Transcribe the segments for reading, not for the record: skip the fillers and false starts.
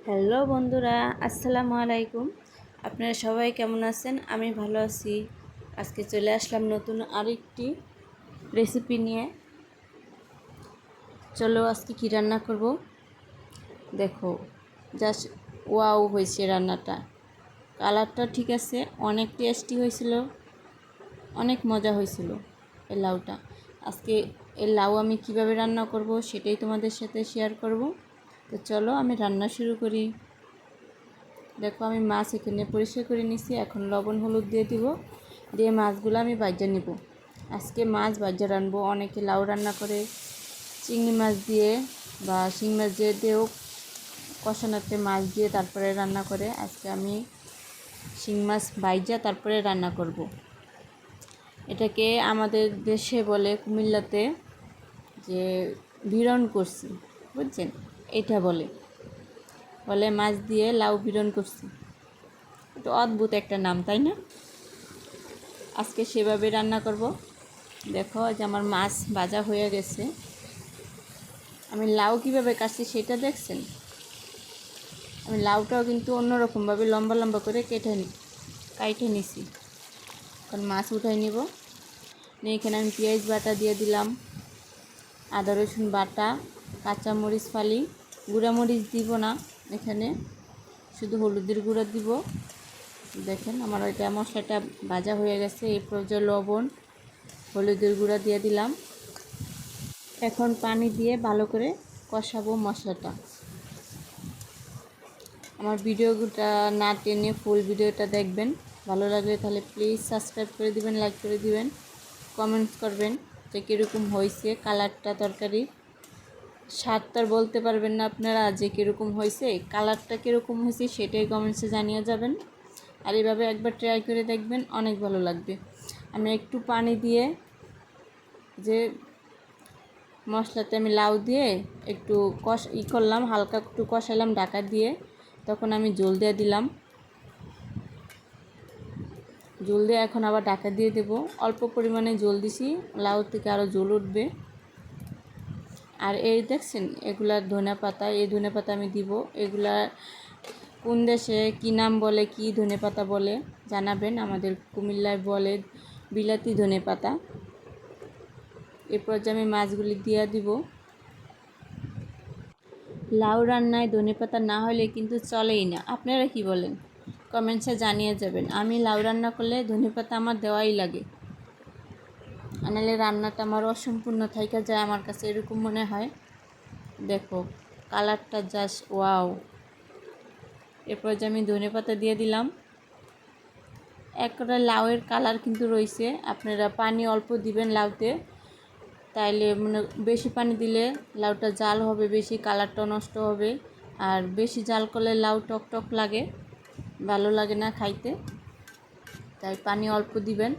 Hello বন্ধুরা, আসসালামু আলাইকুম। আপনারা সবাই কেমন আছেন? আমি ভালো আছি। আজকে চলে আসলাম নতুন আরেকটি রেসিপি নিয়ে। চলো আজকে কি রান্না করব দেখো। জাস্ট ওয়াও হয়েছে রান্নাটা। কালারটা ঠিক আছে, অনেক টেস্টি হয়েছিল, অনেক মজা হয়েছিল এই লাউটা। আজকে এই লাউ আমি কিভাবে রান্না করব সেটাই তোমাদের সাথে শেয়ার করব। তো চলো আমি রান্না শুরু করি। দেখো আমি মাছ এখানে পরিষ্কার করে নিছি। এখন লবণ হলুদ দিয়ে দিব, দিয়ে মাছগুলো আমি ভাজা নিব। আজকে মাছ ভাজা রানবো। অনেকে লাউ রান্না করে চিংড়ি মাছ দিয়ে বা শিং মাছ দিয়েও কষানোতে মাছ দিয়ে তারপরে রান্না করে। আজকে আমি শিং মাছ ভাজা তারপরে রান্না করব। এটাকে আমাদের দেশে বলে কুমিল্লাতে যে ভিরন করছি, বুঝছেন? এটা বলে বলে মাছ দিয়ে লাউ ভিরন করছি। একটু অদ্ভুত একটা নাম, তাই না? আজকে সেভাবে রান্না করব। দেখো যে আমার মাছ ভাজা হয়ে গেছে। আমি লাউ কীভাবে কাটছি সেটা দেখছেন? আমি লাউটাও কিন্তু অন্যরকমভাবে লম্বা লম্বা করে কাইটে নিছি। এখন মাছ উঠাই নিব। এখানে আমি পেঁয়াজ বাটা দিয়ে দিলাম, আদা রসুন বাটা, কাঁচামরিচ ফালি, গুঁড়ামরিচ দিব না এখানে, শুধু হলুদের গুঁড়া দিব। দেখেন আমার ওইটা মশলাটা ভাজা হয়ে গেছে। এই পর্যায়ে লবণ হলুদের গুঁড়া দিয়ে দিলাম। এখন পানি দিয়ে ভালো করে কষাবো মশলাটা। আমার ভিডিওটা না টেনে ফুল ভিডিওটা দেখবেন। ভালো লাগলে তাহলে প্লিজ সাবস্ক্রাইব করে দিবেন, লাইক করে দিবেন, কমেন্টস করবেন যে কীরকম হয়েছে কালারটা। তরকারি স্বাদ তো আর বলতে পারবেন না আপনারা যে কীরকম হয়েছে, কালারটা কীরকম হয়েছে সেটাই কমেন্টসে জানিয়ে যাবেন। আর এভাবে একবার ট্রাই করে দেখবেন, অনেক ভালো লাগবে। আমি একটু পানি দিয়ে যে মশলাতে আমি লাউ দিয়ে একটু করলাম, হালকা একটু কষালাম ঢাকা দিয়ে। তখন আমি জল দিয়ে দিলাম। জল দিয়ে এখন আবার ঢাকা দিয়ে দেব। অল্প পরিমাণে জল দিছি, লাউ থেকে আরও জল উঠবে। আর এই দেখছেন এগুলার ধনে পাতা, এই ধনে পাতা আমি দিব। এগুলা কোন দেশে কী নাম বলে, কী ধনে পাতা বলে জানাবেন। আমাদের কুমিল্লায় বলে বিলাতি ধনে পাতা। এরপর যে আমি মাছগুলি দিয়ে দিব। লাউ রান্নায় ধনেপাতা না হলে কিন্তু চলেই না। আপনারা কি বলেন? কমেন্টসে জানিয়ে যাবেন। আমি লাউ রান্না করলে ধনেপাতা আমার দেওয়াই লাগে, নাহলে রান্নাটা আমার অসম্পূর্ণ থাইকা যায়। আমার কাছে এরকম মনে হয়। দেখো কালারটা জাস্ট ওয়াও। এরপর যে আমি ধনেপাতা দিয়ে দিলাম। একটা লাউয়ের কালার কিন্তু রয়েছে, আপনারা পানি অল্প দিবেন লাউতে, তাইলে মানে বেশি পানি দিলে লাউটা জাল হবে বেশি, কালারটা নষ্ট হবে। আর বেশি জাল করলে লাউ টক টক লাগে, ভালো লাগে না খাইতে, তাই পানি অল্প দিবেন।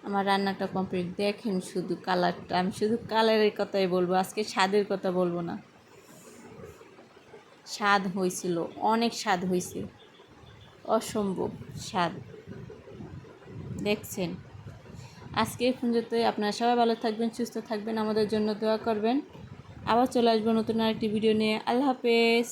আমার রান্নাটা কমপ্লিট। দেখেন শুধু কালারটা, আমি শুধু কালারের কথাই বলবো, আজকে স্বাদের কথা বলবো না। স্বাদ হয়েছিল, অনেক স্বাদ হয়েছে, অসম্ভব স্বাদ। দেখছেন? আজকে এই পর্যন্তই। আপনারা সবাই ভালো থাকবেন, সুস্থ থাকবেন, আমাদের জন্য দোয়া করবেন। আবার চলে আসবো নতুন আরেকটি ভিডিও নিয়ে। আল্লাহ হাফেজ।